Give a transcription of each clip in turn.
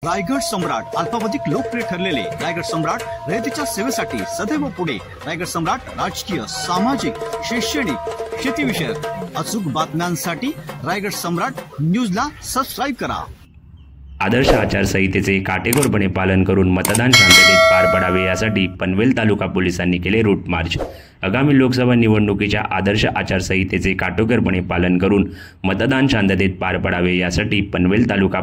रायगड सम्राट अल्पावधीत लोकप्रिय ठरलेले रायगड सम्राट रयतेच्या सेवेसाठी सदैव पुढे। रायगड सम्राट राजकीय, सामाजिक, शैक्षणिक, शेतीविषयक अचूक बातम्यांसाठी रायगड सम्राट न्यूजला सबस्क्राइब करा। आदर्श आचारसंहितेचे काटेकोरपणे पालन करून मतदान शांततेत पार पडावे यासाठी पनवेल तालुका पोलिसांनी केले रूट मार्च। आगामी लोकसभा निवडणुकीच्या आदर्श आचारसंहितेचे काटेकोरपणे पालन करून मतदान शांततेत पार पडावे यासाठी पनवेल तालुका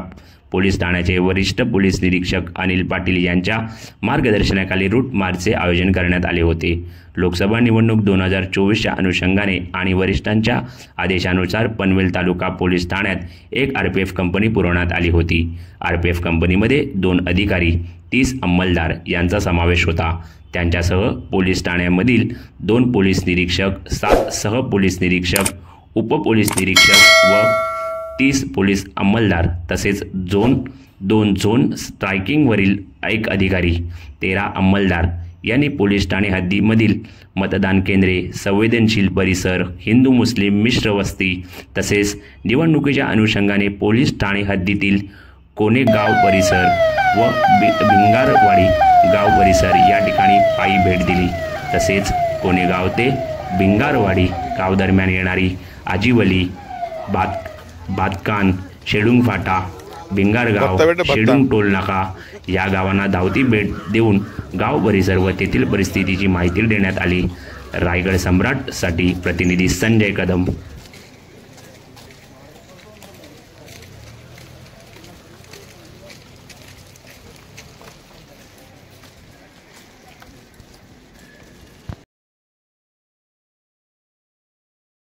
पोलीस ठाण्याचे वरिष्ठ पोलीस निरीक्षक अनिल पाटील यांच्या मार्गदर्शनाखाली रूट मार्चचे आयोजन करण्यात आले होते। लोकसभा निवडणूक 2024च्या अनुषंगाने आणि वरिष्ठांच्या आदेशानुसार पनवेल तालुका पोलीस ठाण्यात एक आरपीएफ कंपनी पुरवण्यात आली होती। आरपीएफ कंपनीमध्ये 2 अधिकारी, 30 अंमलदार यांचा समावेश होता। त्यांच्यासह पोलीस ठाण्यामधील 2 पोलीस निरीक्षक, 7 सह पोलीस निरीक्षक, उपपोलीस निरीक्षक व 30 पोलीस अंमलदार तसेच 2 झोन स्ट्रायकिंगवरील 1 अधिकारी, 13 अंमलदार यांनी पोलीस ठाणे हद्दीमधील मतदान केंद्रे, संवेदनशील परिसर, हिंदू मुस्लिम मिश्र वस्ती तसेच निवडणुकीच्या अनुषंगाने पोलीस ठाणे हद्दीतील कोणे गाव परिसर व भिंगारवाडी गाव परिसर या ठिकाणी पायी भेट दिली। तसेच कोणेगाव ते भिंगारवाडी गाव दरम्यान येणारी आजीवली, बातकान, शेडुंग फाटा, भिंगारगाव, शेडुंग टोल नाका या गावांना धावती भेट देऊन गाव परिसर व तेथील परिस्थितीची माहिती देण्यात आली। रायगड सम्राटसाठी प्रतिनिधी संजय कदम।